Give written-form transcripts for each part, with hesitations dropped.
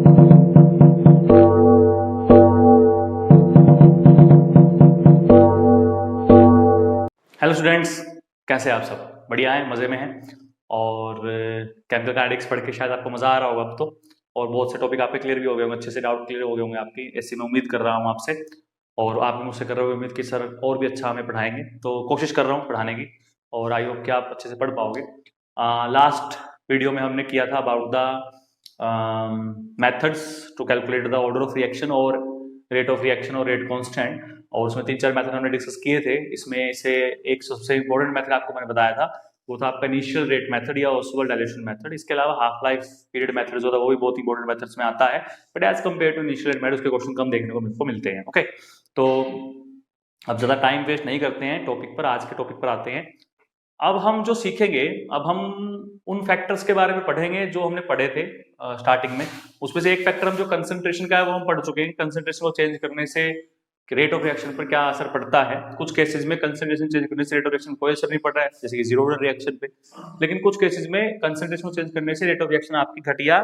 Hello students, कैसे हैं आप सब? बढ़िया हैं, मज़े में हैं। और केमिकल काइनेटिक्स पढ़ के शायद आपको मज़ा आ रहा होगा अब तो। और बहुत से टॉपिक आपके क्लियर भी हो गए होंगे, अच्छे से डाउट क्लियर हो गए होंगे आपकी, ऐसी मैं उम्मीद कर रहा हूँ आपसे। और आप भी मुझसे कर रहे हो उम्मीद कि सर और भी अच्छा हमें पढ़ाएंगे, तो कोशिश कर रहा हूँ पढ़ाने की। और आई होप कि आप अच्छे से पढ़ पाओगे। लास्ट वीडियो में हमने किया था about the methods to calculate the order of reaction और रेट ऑफ रिएक्शन और रेट कांस्टेंट। और उसमें 3-4 मेथड हमने डिस्कस किए थे। इसमें से एक सबसे इंपॉर्टेंट मेथड आपको मैंने बताया था, वो था आपका इनिशियल रेट मेथड या ओसवाल्ड डायल्यूशन मेथड। इसके अलावा हाफ लाइफ पीरियड मेथड जो था वो भी बहुत इंपॉर्टेंट मेथड्स में आता है, but as compare to initial rate method उसके क्वेश्चन कम देखने को मिलते हैं। ओके, तो अब ज्यादा टाइम वेस्ट नहीं करते हैं टॉपिक पर, आज के टॉपिक पर आते हैं। अब हम जो सीखेंगे, अब हम उन फैक्टर्स के बारे में पढ़ेंगे जो हमने पढ़े थे स्टार्टिंग में। उसमें से एक फैक्टर हम जो कंसंट्रेशन का है वो हम पढ़ चुके हैं। कंसंट्रेशन को चेंज करने से रेट ऑफ रिएक्शन पर क्या असर पड़ता है। कुछ केसेस में कंसंट्रेशन चेंज करने से रेट ऑफ रिएक्शन कोई असर नहीं पड़ रहा है, जैसे कि जीरो ऑर्डर रिएक्शन पे। लेकिन कुछ केसेस में कंसंट्रेशन को चेंज करने से रेट ऑफ रिएक्शन आपकी घट या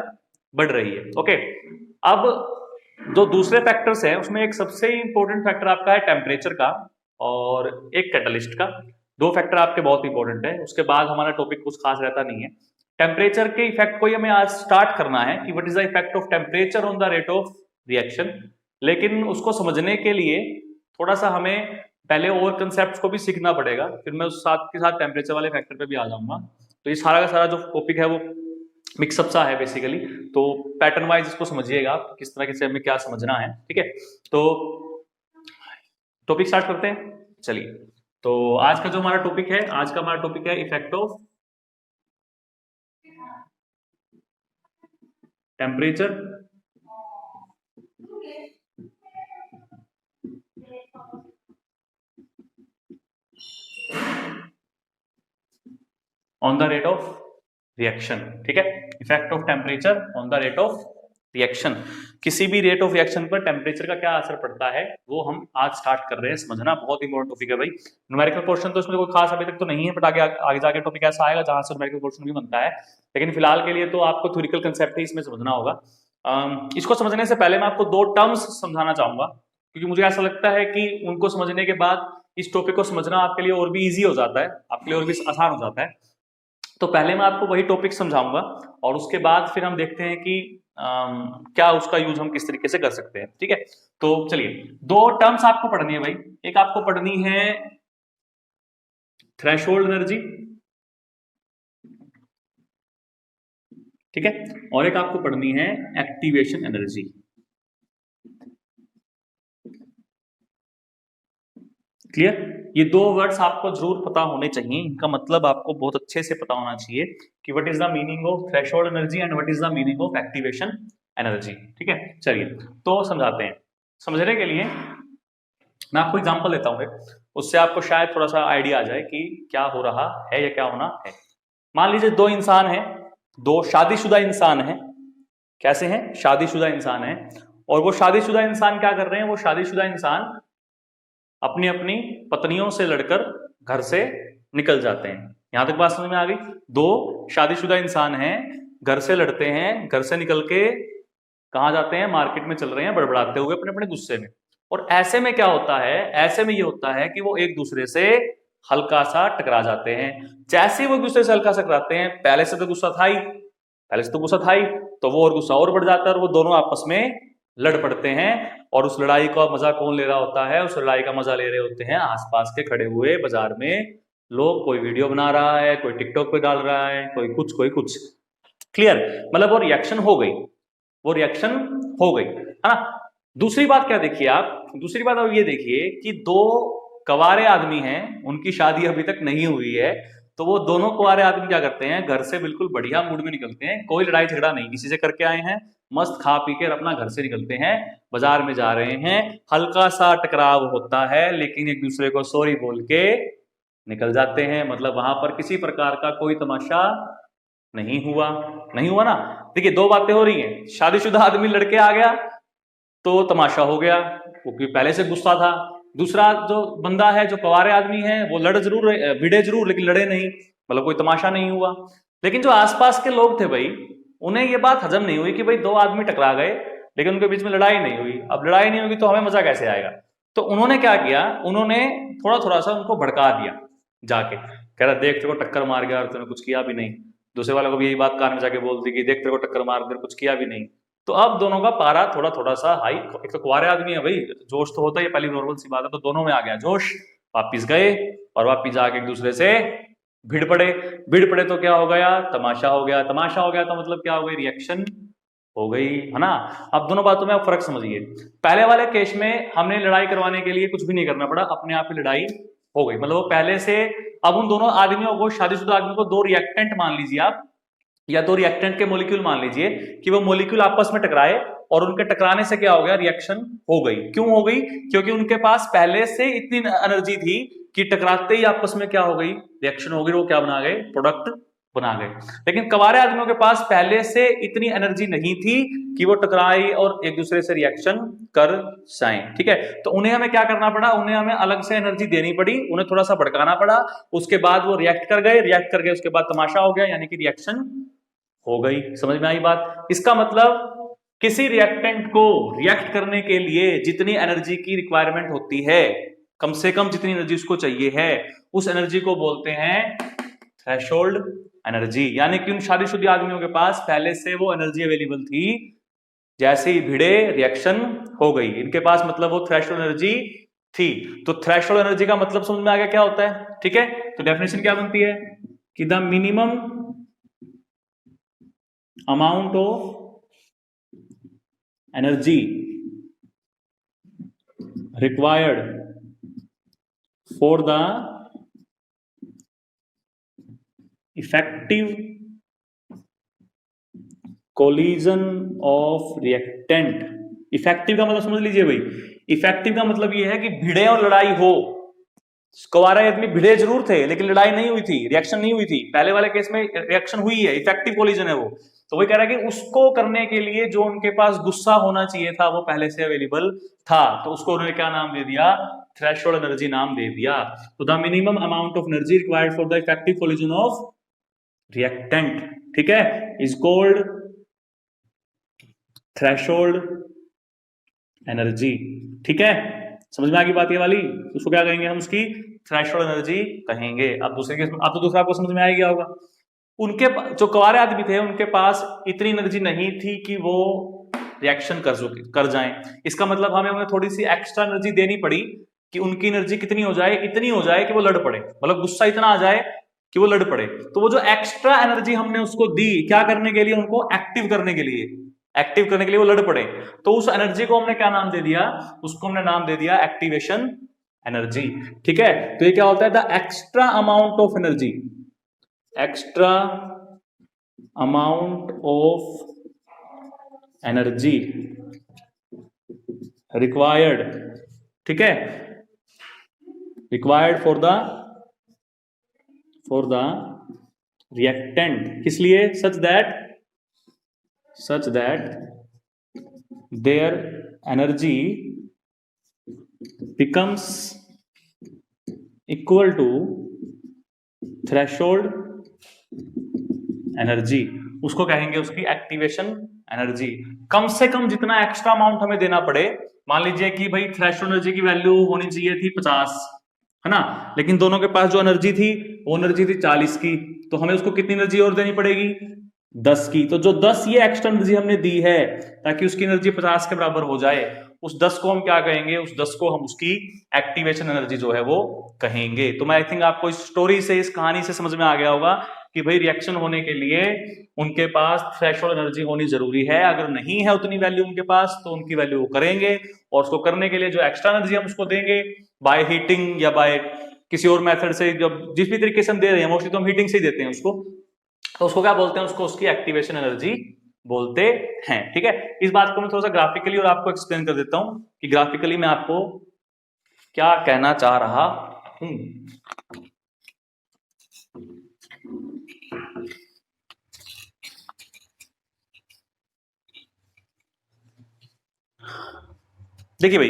बढ़ रही है। ओके, अब जो दूसरे फैक्टर्स हैं उसमें एक सबसे इंपॉर्टेंट फैक्टर आपका है टेम्परेचर का, और एक कैटलिस्ट का। दो फैक्टर आपके बहुत इंपॉर्टेंट है, उसके बाद हमारा टॉपिक कुछ खास रहता नहीं है। टेम्परेचर के इफेक्ट को ही हमें आज स्टार्ट करना है कि what is the effect of temperature on the rate of reaction. लेकिन उसको समझने के लिए थोड़ा सा हमें पहले और कंसेप्ट को भी सीखना पड़ेगा, फिर मैं उस साथ के साथ टेम्परेचर वाले फैक्टर पे भी आ जाऊंगा। तो ये सारा का सारा जो टॉपिक है वो मिक्सअप सा है बेसिकली। तो पैटर्न वाइज इसको समझिएगा किस तरह से हमें क्या समझना है, ठीक है। तो टॉपिक स्टार्ट करते हैं, चलिए। तो आज का जो हमारा टॉपिक है, आज का हमारा टॉपिक है effect of temperature on the rate of reaction, ठीक है। Effect of temperature on the rate of reaction. किसी भी रेट ऑफ रिएक्शन पर टेम्परेचर का क्या असर पड़ता है वो हम आज स्टार्ट कर रहे हैं समझना। बहुत इंपॉर्टेंट टॉपिक है भाई। न्यूमेरिकल क्वेश्चन तो इसमें कोई खास अभी तक तो नहीं है, बट आगे जाके टॉपिक ऐसा आएगा जहां से न्यूमेरिकल क्वेश्चन भी बनता है। लेकिन फिलहाल के लिए तो आपको थ्योरिटिकल कंसेप्ट ही इसमें समझना होगा। इसको समझने से पहले मैं आपको दो टर्म्स समझाना चाहूंगा, क्योंकि मुझे ऐसा लगता है कि उनको समझने के बाद इस टॉपिक को समझना आपके लिए और भी ईजी हो जाता है, आपके लिए और भी आसान हो जाता है। तो पहले मैं आपको वही टॉपिक समझाऊंगा और उसके बाद फिर हम देखते हैं कि क्या उसका यूज हम किस तरीके से कर सकते हैं, ठीक है। तो चलिए, दो टर्म्स आपको पढ़नी है भाई। एक आपको पढ़नी है थ्रेशोल्ड एनर्जी, ठीक है, और एक आपको पढ़नी है एक्टिवेशन एनर्जी। क्लियर? ये दो वर्ड्स आपको जरूर पता होने चाहिए, इनका मतलब आपको बहुत अच्छे से पता होना चाहिए कि what is the meaning of threshold energy and what is the meaning of activation energy, ठीक है। चलिए, तो समझाते हैं। समझने के लिए मैं आपको एग्जांपल देता हूं, उससे आपको शायद थोड़ा सा आइडिया आ जाए कि क्या हो रहा है या क्या होना है। मान लीजिए दो इंसान हैं, दो शादीशुदा इंसान हैं। कैसे हैं? शादीशुदा इंसान हैं। और वो शादीशुदा इंसान क्या कर रहे हैं? वो शादीशुदा इंसान अपनी अपनी पत्नियों से लड़कर घर से निकल जाते हैं। यहां तक बात समझ में आ गई? दो शादीशुदा इंसान हैं, घर से लड़ते हैं, घर से निकल के कहां जाते हैं? मार्केट में चल रहे हैं बड़बड़ाते हुए अपने अपने गुस्से में। और ऐसे में क्या होता है? ऐसे में ये होता है कि वो एक दूसरे से हल्का सा टकरा जाते हैं। जैसे वो एक दूसरे से हल्का सा टकराते हैं, पहले से तो गुस्सा था ही, तो वो और गुस्सा और बढ़ जाता है और वो दोनों आपस में लड़ पड़ते हैं। और उस लड़ाई का मजा कौन ले रहा होता है? उस लड़ाई का मजा ले रहे होते हैं आसपास के खड़े हुए बाजार में लोग। कोई वीडियो बना रहा है, कोई टिकटॉक पे डाल रहा है, कोई कुछ कोई कुछ। क्लियर? मतलब वो रिएक्शन हो गई, वो रिएक्शन हो गई, है ना। दूसरी बात क्या देखिए आप, दूसरी बात आप ये देखिए कि दो कवारे आदमी हैं, उनकी शादी अभी तक नहीं हुई है, तो वो दोनों कुंवारे आदमी क्या करते हैं? घर से बिल्कुल बढ़िया मूड में निकलते हैं, कोई लड़ाई झगड़ा नहीं किसी से करके आए हैं, मस्त खा पी कर अपना घर से निकलते हैं, बाजार में जा रहे हैं, हल्का सा टकराव होता है लेकिन एक दूसरे को सॉरी बोल के निकल जाते हैं। मतलब वहां पर किसी प्रकार का कोई तमाशा नहीं हुआ, नहीं हुआ ना। देखिए, दो बातें हो रही हैं। शादीशुदा आदमी लड़के आ गया तो तमाशा हो गया, क्योंकि पहले से गुस्सा था। दूसरा जो बंदा है, जो कुंवारे आदमी है, वो लड़ जरूर, भिड़े जरूर, लेकिन लड़े नहीं, मतलब कोई तमाशा नहीं हुआ। लेकिन जो आसपास के लोग थे भाई, उन्हें ये बात हजम नहीं हुई कि भाई दो आदमी टकरा गए लेकिन उनके बीच में लड़ाई नहीं हुई। अब लड़ाई नहीं होगी तो हमें मजा कैसे आएगा? तो उन्होंने क्या किया, उन्होंने थोड़ा थोड़ा सा उनको भड़का दिया जाके, कह रहा देख तेरे को टक्कर मार गया और तूने कुछ किया भी नहीं। दूसरे वाले को भी यही बात कान में जाके बोल दी कि देख तेरे को टक्कर मार गया, कुछ किया भी नहीं। तो अब दोनों का पारा थोड़ा थोड़ा सा हाई, एक तो कुंवारे आदमी है भाई, जोश तो होता ही है, पहली नॉर्मल सी बात है, तो दोनों में आ गया जोश। वापिस गए और वापिस जाके एक दूसरे से भिड़ पड़े। भिड़ पड़े तो क्या हो गया, तमाशा हो गया। तमाशा हो गया तो मतलब क्या हो गई, रिएक्शन हो गई, है ना। अब दोनों बातों में आप फर्क समझिए। पहले वाले केस में हमने लड़ाई करवाने के लिए कुछ भी नहीं करना पड़ा, अपने आप ही लड़ाई हो गई, मतलब वो पहले से। अब उन दोनों आदमियों को, शादीशुदा आदमियों को, दो रिएक्टेंट मान लीजिए आप, या दो रिएक्टेंट के मॉलिक्यूल मान लीजिए कि वो मॉलिक्यूल आपस में टकराए और उनके टकराने से क्या हो गया, रिएक्शन हो गई। क्यों हो गई? क्योंकि उनके पास पहले से इतनी एनर्जी थी कि टकराते ही आपस में क्या हो गई, रिएक्शन हो गई, वो क्या बना गए, प्रोडक्ट बना गए। लेकिन कवारे आदमियों के पास पहले से इतनी एनर्जी नहीं थी कि वो टकराई और एक दूसरे से रिएक्शन कर जाएं, ठीक है। तो उन्हें हमें क्या करना पड़ा, उन्हें हमें अलग से एनर्जी देनी पड़ी, उन्हें थोड़ा सा भड़काना पड़ा, उसके बाद वो रिएक्ट कर गए, रिएक्ट कर गए, उसके बाद तमाशा हो गया, यानी कि रिएक्शन हो गई। समझ में आई बात? इसका मतलब किसी रिएक्टेंट को रिएक्ट करने के लिए जितनी एनर्जी की रिक्वायरमेंट होती है, कम से कम जितनी एनर्जी उसको चाहिए है, उस एनर्जी को बोलते हैं थ्रेशोल्ड एनर्जी। यानी कि उन शादीशुदा आदमियों के पास पहले से वो एनर्जी अवेलेबल थी, जैसे ही भिड़े रिएक्शन हो गई, इनके पास मतलब वो थ्रेशोल्ड एनर्जी थी। तो थ्रेशोल्ड एनर्जी का मतलब समझ में आ गया क्या होता है, ठीक है। तो डेफिनेशन क्या बनती है कि the minimum amount of energy required for the effective collision of reactant. Effective का मतलब समझ लीजिए भाई, इफेक्टिव का मतलब ये है कि भिड़े और लड़ाई हो। कुंवारे आदमी भिड़े जरूर थे लेकिन लड़ाई नहीं हुई थी, रिएक्शन नहीं हुई थी। पहले वाले केस में रिएक्शन हुई है, इफेक्टिव कोलिजन है वो। तो वही कह रहा है कि उसको करने के लिए जो उनके पास गुस्सा होना चाहिए था वो पहले से अवेलेबल था, तो उसको उन्होंने क्या नाम दे दिया, थ्रेशोल्ड एनर्जी नाम दे दिया। तो the minimum amount of energy required for the effective collision of reactant, ठीक है, इज कॉल्ड थ्रेशोल्ड एनर्जी, ठीक है। समझ में आ गई बात ये वाली? उसको क्या कहेंगे हम, उसकी थ्रेशोल्ड एनर्जी कहेंगे। अब दूसरे केस में, अब तो दूसरा आपको समझ में आ गया होगा। उनके जो कुंवारे आदमी थे उनके पास इतनी एनर्जी नहीं थी कि वो रिएक्शन कर जाएं। इसका मतलब हमें उन्हें थोड़ी सी एक्स्ट्रा एनर्जी देनी पड़ी कि उनकी एनर्जी कितनी हो जाए, इतनी हो जाए कि वो लड़ पड़े, मतलब गुस्सा इतना आ जाए कि वो लड़ पड़े। तो वो जो एक्स्ट्रा एनर्जी हमने उसको दी, क्या करने के लिए, उनको एक्टिव करने के लिए, एक्टिव करने के लिए वो लड़ पड़े। तो उस एनर्जी को हमने क्या नाम दे दिया, उसको हमने नाम दे दिया एक्टिवेशन एनर्जी, ठीक है। तो ये क्या होता है, the extra amount of energy, extra amount of energy required, ठीक है, रिक्वायर्ड फॉर द रिएक्टेंट, किस लिए, such that their energy becomes equal to threshold energy, उसको कहेंगे उसकी एक्टिवेशन एनर्जी। कम से कम जितना एक्स्ट्रा अमाउंट हमें देना पड़े, मान लीजिए कि भाई थ्रेशोल्ड एनर्जी की वैल्यू होनी चाहिए थी 50, है ना, लेकिन दोनों के पास जो एनर्जी थी वो एनर्जी थी 40 की, तो हमें उसको कितनी एनर्जी और देनी पड़ेगी, 10 की। तो जो 10 ये एक्स्ट्रा एनर्जी हमने दी है ताकि उसकी एनर्जी 50 के बराबर हो जाए, उस 10 को हम क्या कहेंगे, उस 10 को हम उसकी एक्टिवेशन एनर्जी जो है वो कहेंगे। तो मैं आई थिंक आपको इस स्टोरी से, इस कहानी से समझ में आ गया होगा कि भाई रिएक्शन होने के लिए उनके पास थ्रेशोल्ड एनर्जी होनी जरूरी है। अगर नहीं है उतनी वैल्यू उनके पास तो उनकी वैल्यू वो करेंगे, और उसको करने के लिए जो एक्स्ट्रा एनर्जी हम उसको देंगे बाय हीटिंग या बाय किसी और मेथड से, जब जिस भी तरीके से हम दे रहे हैं, मोस्टली तो हम हीटिंग से ही देते हैं उसको, तो उसको क्या बोलते हैं, उसको उसकी एक्टिवेशन एनर्जी बोलते हैं, ठीक है। इस बात को मैं थोड़ा सा ग्राफिकली और आपको एक्सप्लेन कर देता हूं कि ग्राफिकली मैं आपको क्या कहना चाह रहा हूं। देखिए भाई,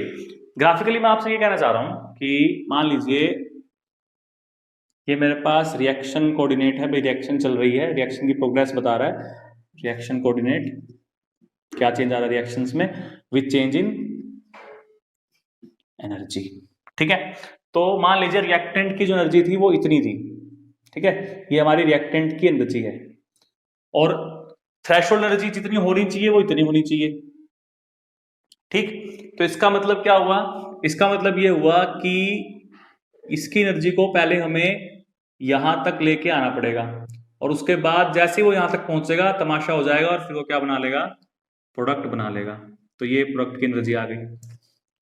ग्राफिकली मैं आपसे ये कहना चाह रहा हूं कि मान लीजिए ये मेरे पास रिएक्शन कोऑर्डिनेट है भाई, रिएक्शन चल रही है, रिएक्शन की प्रोग्रेस बता रहा है, रिएक्शन कोऑर्डिनेट क्या चेंज आ रहा है रिएक्शंस में, विथ चेंज इन एनर्जी। ठीक है, तो मान लीजिए रिएक्टेंट की जो एनर्जी थी वो इतनी थी, ठीक है, ये हमारी रिएक्टेंट की एनर्जी है, और थ्रेशोल्ड एनर्जी जितनी होनी चाहिए वो इतनी होनी चाहिए। ठीक, तो इसका मतलब क्या हुआ, इसका मतलब ये हुआ कि इसकी एनर्जी को पहले हमें यहां तक लेके आना पड़ेगा, और उसके बाद जैसे वो यहां तक पहुंचेगा तमाशा हो जाएगा, और फिर वो क्या बना लेगा, प्रोडक्ट बना लेगा। तो ये प्रोडक्ट की एनर्जी आ गई।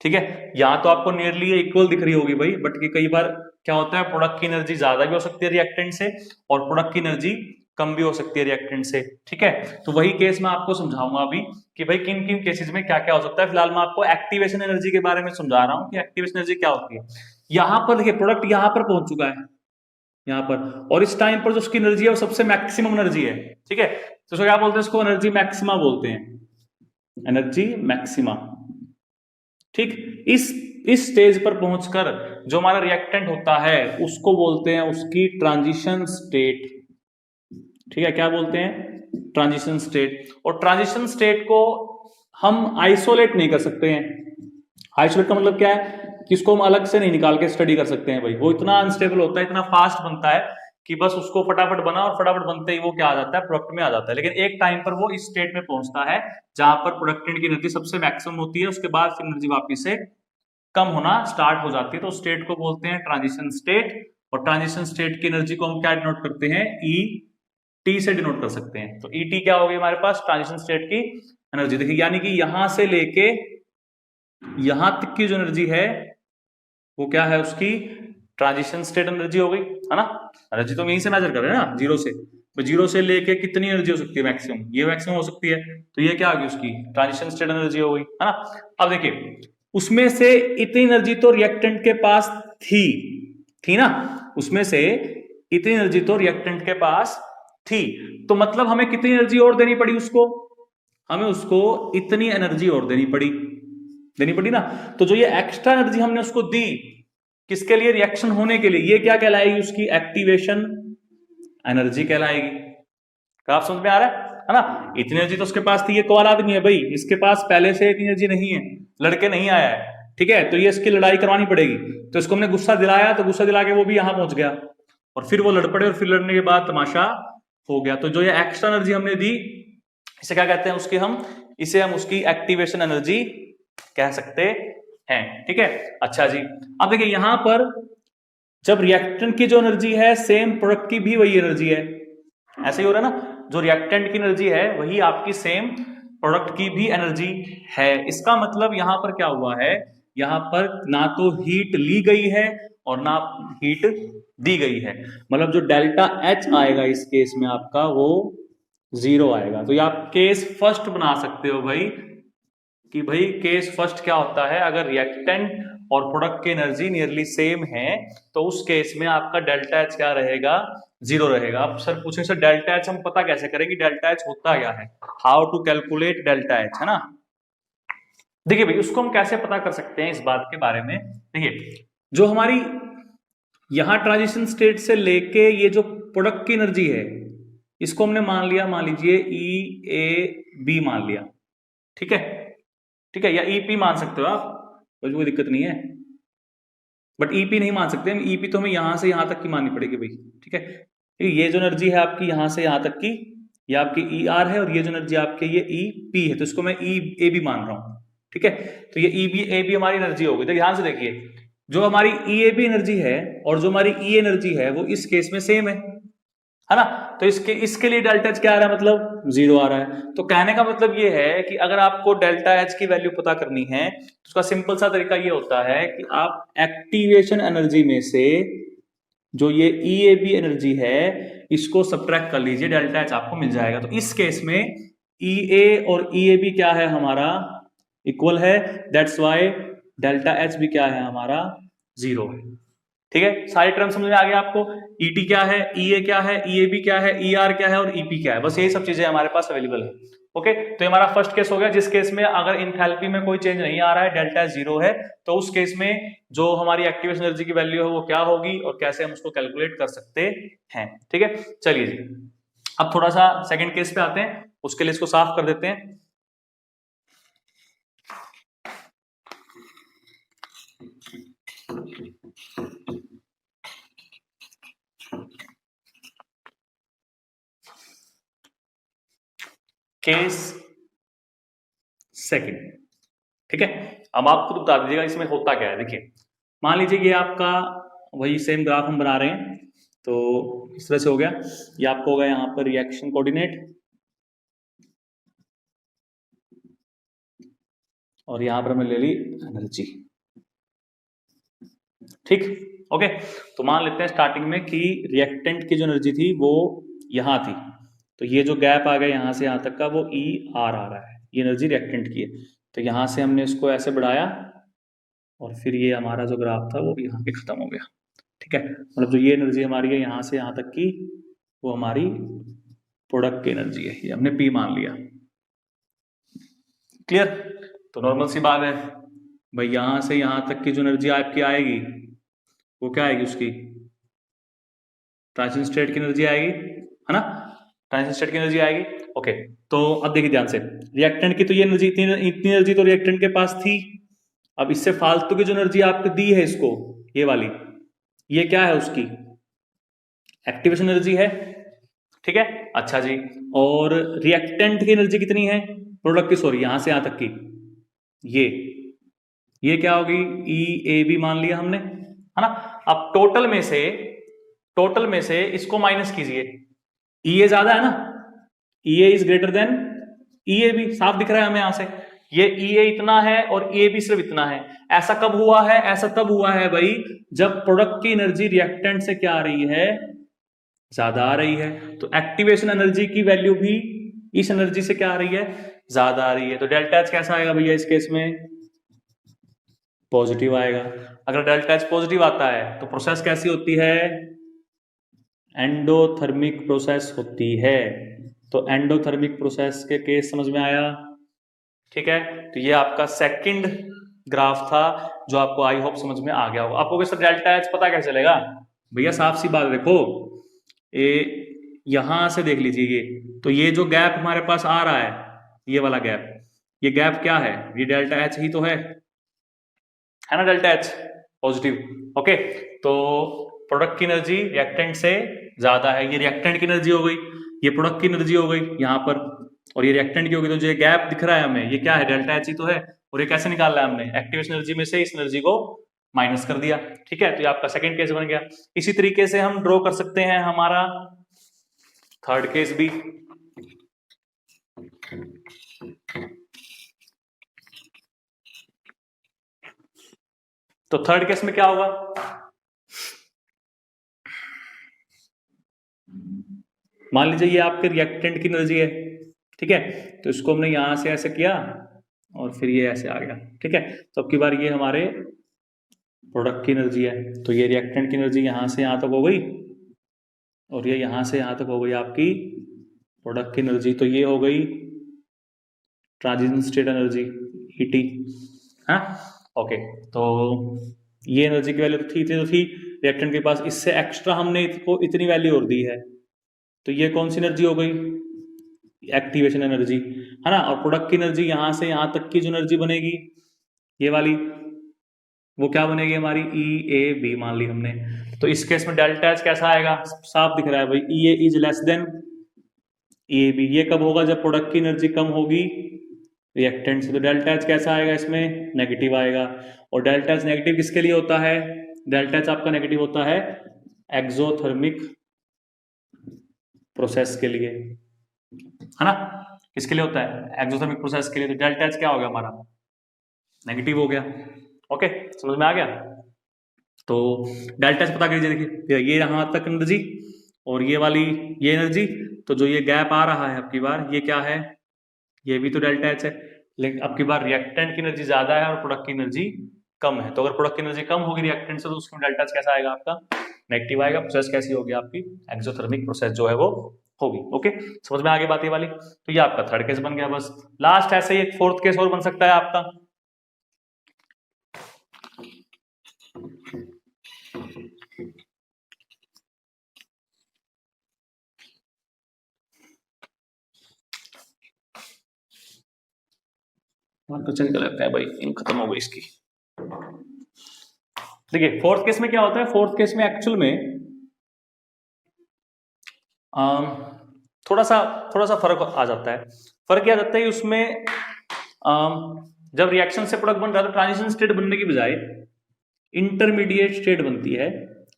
ठीक है, यहां तो आपको नियरली इक्वल दिख रही होगी भाई, बट कि कई बार क्या होता है, प्रोडक्ट की एनर्जी ज्यादा भी हो सकती है रिएक्टेंट से, और प्रोडक्ट की एनर्जी कम भी हो सकती है रिएक्टेंट से। ठीक है, तो वही केस मैं आपको समझाऊंगा अभी कि भाई किन किन केसेस में क्या क्या हो सकता है। फिलहाल मैं आपको एक्टिवेशन एनर्जी के बारे में समझा रहा हूँ कि एक्टिवेशन एनर्जी क्या होती है। यहां पर देखिए प्रोडक्ट यहां पर पहुंच चुका है, यहाँ पर, और इस टाइम पर जो उसकी एनर्जी है वो सबसे मैक्सिमम एनर्जी है। ठीक है, तो उसको क्या बोलते हैं, इसको एनर्जी मैक्सिमा बोलते हैं, एनर्जी मैक्सिमा। ठीक, इस स्टेज पर पहुंचकर जो हमारा रिएक्टेंट होता है उसको बोलते हैं उसकी ट्रांजिशन स्टेट। ठीक है, क्या बोलते हैं, ट्रांजिशन स्टेट। और ट्रांजिशन स्टेट को हम आइसोलेट नहीं कर सकते हैं। आइसोलेट का मतलब क्या है कि इसको हम अलग से नहीं निकाल के स्टडी कर सकते हैं भाई, वो इतना अनस्टेबल होता है, इतना फास्ट बनता है कि बस उसको फटाफट बना और फटाफट बनते ही वो क्या आ जाता है, प्रोडक्ट में आ जाता है। लेकिन एक टाइम पर वो इस स्टेट में पहुंचता है जहां पर प्रोडक्टेंट की एनर्जी सबसे मैक्सिमम होती है, उसके बाद फिर एनर्जी वापिस से कम होना स्टार्ट हो जाती है। तो स्टेट को बोलते हैं ट्रांजिशन स्टेट, और ट्रांजिशन स्टेट की एनर्जी को हम क्या डिनोट करते हैं, ई टी से डिनोट कर सकते हैं। तो ई टी क्या होगी हमारे पास, ट्रांजिशन स्टेट की एनर्जी। देखिए यानी कि यहां से लेके यहां तक की जो एनर्जी है वो क्या है, उसकी ट्रांजिशन स्टेट एनर्जी हो गई, है ना। एनर्जी तो हम यहीं से मेजर कर रहे हैं ना, जीरो से। तो जीरो से लेके कितनी एनर्जी हो सकती है मैक्सिमम, ये मैक्सिमम हो सकती है, तो ये क्या आ गई उसकी ट्रांजिशन स्टेट एनर्जी हो गई, है ना। अब देखिए उसमें से इतनी एनर्जी तो रिएक्टेंट के पास थी ना, उसमें से इतनी एनर्जी तो रिएक्टेंट के पास थी, तो मतलब हमें कितनी एनर्जी और देनी पड़ी उसको, हमें उसको इतनी एनर्जी और देनी पड़ी ना। तो जो ये एक्स्ट्रा एनर्जी हमने उसको दी किसके लिए, रिएक्शन होने के लिए, ये क्या कहलाएगी, उसकी एक्टिवेशन एनर्जी कहलाएगी। क्या आप समझ में आ रहा है ना। इतनी एनर्जी तो उसके पास थी, ये कौन आदमी है भाई, इसके पास पहले से इतनी एनर्जी नहीं है, लड़के नहीं आया है, ठीक है, तो ये इसकी लड़ाई करवानी पड़ेगी। तो इसको हमने गुस्सा दिलाया, तो गुस्सा दिला के वो भी यहां पहुंच गया, और फिर वो लड़ पड़े, और फिर लड़ने के बाद तमाशा हो गया। तो जो ये एक्स्ट्रा एनर्जी हमने दी, इसे क्या कहते हैं, इसे हम उसकी एक्टिवेशन एनर्जी कह सकते हैं। ठीक है, अच्छा जी, अब देखिए यहां पर जब रिएक्टेंट की जो एनर्जी है सेम प्रोडक्ट की भी वही एनर्जी है, ऐसे ही हो रहा है ना, जो रिएक्टेंट की एनर्जी है वही आपकी सेम प्रोडक्ट की भी एनर्जी है। इसका मतलब यहां पर क्या हुआ है, यहां पर ना तो हीट ली गई है और ना हीट दी गई है, मतलब जो डेल्टा एच आएगा इस केस में आपका वो जीरो आएगा। तो ये आप केस फर्स्ट बना सकते हो भाई, कि भाई केस फर्स्ट क्या होता है, अगर रिएक्टेंट और प्रोडक्ट की एनर्जी नियरली सेम है तो उस केस में आपका डेल्टा एच क्या रहेगा, जीरो रहेगा। अब सर पूछे सर डेल्टा एच हम पता कैसे करेंगे, डेल्टा एच होता क्या है, how to calculate delta H, है ना। देखिए भाई उसको हम कैसे पता कर सकते हैं, इस बात के बारे में देखिए, जो हमारी यहां ट्रांजिशन स्टेट से लेके ये जो प्रोडक्ट की एनर्जी है इसको हमने मान लीजिए ई ए बी मान लिया, ठीक है, ठीक है, या ईपी मान सकते हो आप, कोई दिक्कत नहीं है, बट ईपी नहीं मान सकते हम, ईपी तो हमें यहां से यहां तक की माननी पड़ेगी भाई। ठीक है, ये जो एनर्जी है आपकी यहां से यहां तक की, ये आपकी ई आर है, और ये जो एनर्जी आपके ये ई पी है, तो इसको मैं ई ए बी मान रहा हूं। ठीक है, तो ये ई बी ए बी हमारी एनर्जी होगी। तो ध्यान से देखिए, जो हमारी ई ए बी एनर्जी है और जो हमारी ई एनर्जी है वो इस केस में सेम है ना। तो इसके लिए डेल्टा एच क्या आ रहा है, मतलब जीरो आ रहा है। तो कहने का मतलब ये है कि अगर आपको डेल्टा एच की वैल्यू पता करनी है तो उसका सिंपल सा तरीका ये होता है कि आप एक्टिवेशन एनर्जी में से जो ये ई ए बी एनर्जी है इसको सब्ट्रैक्ट कर लीजिए, डेल्टा एच आपको मिल जाएगा। तो इस केस में ई ए और ई ए बी क्या है हमारा, इक्वल है, दैट्स वाई डेल्टा एच भी क्या है हमारा, जीरो है। ठीक है, सारे टर्म समझ में आ गया आपको, ईटी क्या है, ईए क्या है, ईएबी क्या है, ईआर क्या है और ईपी क्या है, बस यही सब चीजें हमारे पास अवेलेबल है। ओके, तो हमारा फर्स्ट केस हो गया, जिस केस में अगर इंथैल्पी में कोई चेंज नहीं आ रहा है, डेल्टा जीरो है, तो उस केस में जो हमारी एक्टिवेशन एनर्जी की वैल्यू है वो क्या होगी और कैसे हम उसको कैलकुलेट कर सकते हैं। ठीक है, चलिए जी, अब थोड़ा सा सेकंड केस पे आते हैं। उसके लिए इसको साफ कर देते हैं। केस सेकंड, ठीक है। अब आप खुद बता दीजिएगा इसमें होता क्या है। देखिए मान लीजिए ये आपका वही सेम ग्राफ हम बना रहे हैं, तो इस तरह से हो गया। ये आपको होगा यहाँ पर रिएक्शन कोऑर्डिनेट, और यहां पर हमने ले ली एनर्जी, ठीक। ओके, तो मान लेते हैं स्टार्टिंग में कि रिएक्टेंट की जो एनर्जी थी वो यहां थी, तो ये जो गैप आ गया यहां से यहां तक का वो ई आर आ रहा है, ये एनर्जी रिएक्टेंट की है। तो यहां से हमने इसको ऐसे बढ़ाया और फिर ये हमारा जो ग्राफ था वो यहाँ पे खत्म हो गया, ठीक है। मतलब जो ये एनर्जी हमारी है यहाँ से यहाँ तक की, वो हमारी प्रोडक्ट की एनर्जी है, ये हमने पी मान लिया। क्लियर? तो नॉर्मल सी बात है भाई, यहां से यहां तक की जो एनर्जी आपकी आएगी वो क्या आएगी, उसकी ट्रांजिशन स्टेट की एनर्जी आएगी, है ना। ट्रांजिशन स्टेट की एनर्जी आएगी। ओके, तो अब देखिए ध्यान से, रिएक्टेंट की तो ये एनर्जी, इतनी एनर्जी तो रिएक्टेंट के पास थी। अब इससे फालतू की जो एनर्जी आपको दी है इसको, ये वाली, ये क्या है उसकी एक्टिवेशन एनर्जी है, ठीक है। अच्छा जी, और रिएक्टेंट की एनर्जी कितनी है, प्रोडक्ट की, सॉरी यहां से यहां तक की, ये क्या होगी, ई ए बी मान लिया हमने, है ना। अब टोटल में से इसको माइनस कीजिए, ई ए ज्यादा है ना, E A is greater than E A B, साफ दिख रहा है हमें यहां से, ये ई ए इतना है और ए बी सिर्फ इतना है। ऐसा कब हुआ है, ऐसा तब हुआ है भाई जब प्रोडक्ट की एनर्जी रिएक्टेंट से क्या आ रही है, ज्यादा आ रही है। तो एक्टिवेशन एनर्जी की वैल्यू भी इस एनर्जी से क्या आ रही है, ज्यादा आ रही है। तो डेल्टा एच कैसा आएगा भैया इस केस में, पॉजिटिव आएगा। अगर डेल्टा एच पॉजिटिव आता है तो प्रोसेस कैसी होती है, एंडोथर्मिक प्रोसेस होती है। तो एंडोथर्मिक प्रोसेस के केस समझ में आया, ठीक है। तो ये आपका सेकंड ग्राफ था जो आपको आई होप समझ में आ गया होगा। आपको सर डेल्टा एच पता कैसे चलेगा, भैया साफ सी बात देखो, ये यहां से देख लीजिए, ये तो ये जो गैप हमारे पास आ रहा है, ये वाला गैप, ये गैप क्या है, ये डेल्टा एच ही तो है ना, डेल्टा एच पॉजिटिव। ओके, तो प्रोडक्ट की एनर्जी रिएक्टेंट से ज्यादा है, ये रिएक्टेंट की एनर्जी हो गई, ये प्रोडक्ट की एनर्जी हो गई यहाँ पर, और ये रिएक्टेंट की होगी। तो जो गैप दिख रहा है हमें, ये क्या है, डेल्टा एच ही तो है। और ये कैसे निकाला है हमने, एक्टिवेशन एनर्जी में से इस एनर्जी को माइनस कर दिया, ठीक है। तो ये आपका सेकंड केस बन गया। इसी तरीके से हम ड्रॉ कर सकते हैं हमारा थर्ड केस भी। तो थर्ड केस में क्या होगा, मान लीजिए ये आपके रिएक्टेंट की एनर्जी है, ठीक है। तो इसको हमने यहां से ऐसे किया और फिर ये ऐसे आ गया, ठीक है। तो अब की बार ये हमारे प्रोडक्ट की एनर्जी है, तो ये रिएक्टेंट की एनर्जी यहां से यहां तक हो गई, और ये यहां से यहां तक हो गई आपकी प्रोडक्ट की एनर्जी। तो ये हो गई ट्रांजिशन स्टेट एनर्जी, ईटी, हाँ। ओके, तो ये एनर्जी की वैल्यू तो थी रिएक्टेंट के पास, इससे एक्स्ट्रा हमने इसको इतनी वैल्यू और दी है, तो ये कौन सी एनर्जी हो गई, एक्टिवेशन एनर्जी, है ना। और प्रोडक्ट की एनर्जी यहां से यहां तक की जो एनर्जी बनेगी ये वाली, वो क्या बनेगी हमारी, ई ए बी मान ली हमने। तो इस केस में डेल्टा एच कैसा आएगा, साफ दिख रहा है भाई, E A is less than E A B. ये कब होगा, जब प्रोडक्ट की एनर्जी कम होगी रिएक्टेंट से। तो डेल्टा एच कैसा आएगा इसमें, नेगेटिव आएगा। और डेल्टा एच नेगेटिव किसके लिए होता है, डेल्टा एच आपका नेगेटिव होता है एक्सोथर्मिक प्रोसेस के लिए, है ना। किसके लिए होता है, एक्सोथर्मिक प्रोसेस के लिए। तो डेल्टा एच क्या हो गया हमारा, नेगेटिव हो गया। ओके, समझ में आ गया। तो डेल्टा एच पता कीजिए, देखिए ये यहां तक एनर्जी और ये वाली ये एनर्जी, तो जो ये गैप आ रहा है अब की बार, ये क्या है, ये भी तो डेल्टा एच है। लेकिन अब की बार रिएक्टेंट की एनर्जी ज्यादा है और प्रोडक्ट की एनर्जी कम है। तो अगर प्रोडक्ट की एनर्जी कम होगी रिएक्टेंट से, तो उसमें डेल्टा एच कैसा आएगा आपका, नेगेटिव आएगा। प्रोसेस कैसी होगी आपकी, एक्सोथर्मिक प्रोसेस जो है वो होगी। ओके, समझ में आ गई बात ये वाली। तो ये आपका थर्ड केस बन गया। बस लास्ट ऐसे ही एक फोर्थ केस और बन सकता है आपका। क्वेश्चन कर लेते हैं भाई, इंक खत्म हो गई इसकी। देखिए फोर्थ केस में क्या होता है, फोर्थ केस में एक्चुअल में थोड़ा सा फर्क आ जाता है। फर्क क्या आ जाता है उसमें, जब रिएक्शन से प्रोडक्ट बन रहा है तो ट्रांजिशन स्टेट बनने की बजाय इंटरमीडिएट स्टेट बनती है,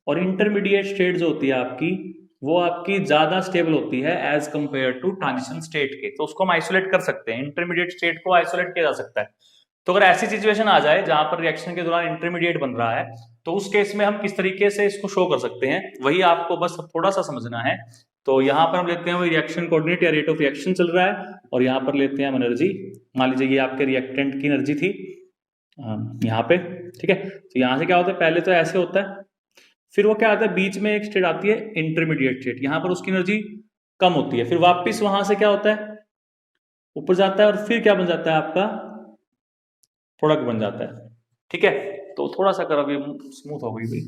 और इंटरमीडिएट स्टेट जो होती है आपकी, वो आपकी ज्यादा स्टेबल होती है as compare to transition state के। तो उसको हम आइसोलेट कर सकते हैं, इंटरमीडिएट स्टेट को आइसोलेट किया जा सकता है। तो अगर ऐसी सिचुएशन आ जाए जहां पर रिएक्शन के दौरान इंटरमीडिएट बन रहा है, तो उस केस में हम किस तरीके से इसको शो कर सकते हैं, वही आपको बस थोड़ा सा समझना है। तो यहाँ पर हम लेते हैं वही रिएक्शन कोऑर्डिनेट या रेट ऑफ रिएक्शन चल रहा है, और यहाँ पर लेते हैं हम एनर्जी। मान लीजिए ये आपके रिएक्टेंट की एनर्जी थी यहाँ पे, ठीक है। तो यहाँ से क्या होता है, पहले तो ऐसे होता है, फिर वो क्या आता है, बीच में एक स्टेट आती है इंटरमीडिएट स्टेट, यहाँ पर उसकी एनर्जी कम होती है, फिर वापस वहां से क्या होता है, ऊपर जाता है, और फिर क्या बन जाता है आपका, प्रोडक्ट बन जाता है, ठीक है। तो थोड़ा सा कर, अभी स्मूथ हो गई भाई,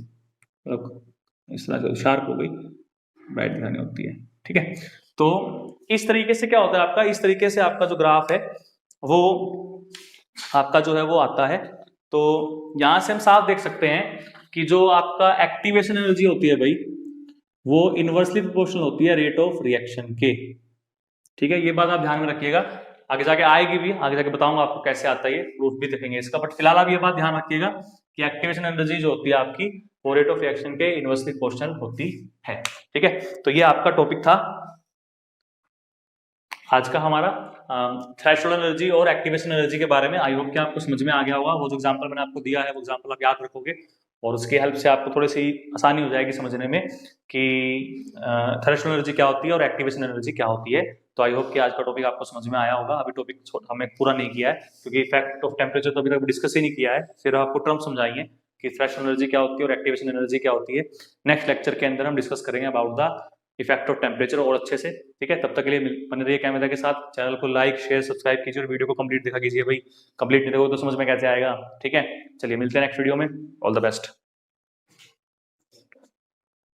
मतलब इस तरह से शार्प हो गई, ब्राइट दिखानी होती है, ठीक है। तो इस तरीके से क्या होता है आपका, इस तरीके से आपका जो ग्राफ है वो आपका जो है वो आता है। तो यहां से हम साफ देख सकते हैं कि जो आपका एक्टिवेशन एनर्जी होती है भाई, वो इनवर्सली प्रोपोर्शनल होती है रेट ऑफ रिएक्शन के, ठीक है। ये बात आप ध्यान में रखिएगा, आगे जाके आएगी भी, आगे जाके बताऊंगा आपको कैसे आता है, ये प्रूफ भी देखेंगे इसका। बट फिलहाल आप ये बात ध्यान रखिएगा कि एक्टिवेशन एनर्जी जो होती है आपकी, वो रेट ऑफ रिएक्शन के इनवर्सली प्रोपोर्शनल होती है, ठीक है। तो ये आपका टॉपिक था आज का हमारा, थ्रेशोल्ड एनर्जी और एक्टिवेशन एनर्जी के बारे में। आई होप कि आपको समझ में आ गया होगा। वो जो एग्जांपल मैंने आपको दिया है वो एग्जांपल आप याद रखोगे, और उसकी हेल्प से आपको थोड़ी सी आसानी हो जाएगी समझने में कि थ्रेशोल्ड एनर्जी क्या होती है और एक्टिवेशन एनर्जी क्या होती है। तो आई होप कि आज का टॉपिक आपको समझ में आया होगा। अभी टॉपिक हमें पूरा नहीं किया है, क्योंकि इफेक्ट ऑफ टेम्परेचर तो अभी तक डिस्कस ही नहीं किया है, सिर्फ आपको टर्म समझाइए कि थ्रेशोल्ड एनर्जी क्या होती है और एक्टिवेशन एनर्जी क्या होती है। नेक्स्ट लेक्चर के अंदर हम डिस्कस करेंगे about the effect of temperature और अच्छे से, ठीक है। तब तक के लिए बने रहिए कैमरा के साथ। चैनल को लाइक शेयर सब्सक्राइब कीजिए और वीडियो को कंप्लीट दिखा कीजिए भाई, कंप्लीट नहीं देखो तो समझ में कैसे आएगा, ठीक है। चलिए मिलते हैं नेक्स्ट वीडियो में, ऑल द बेस्ट।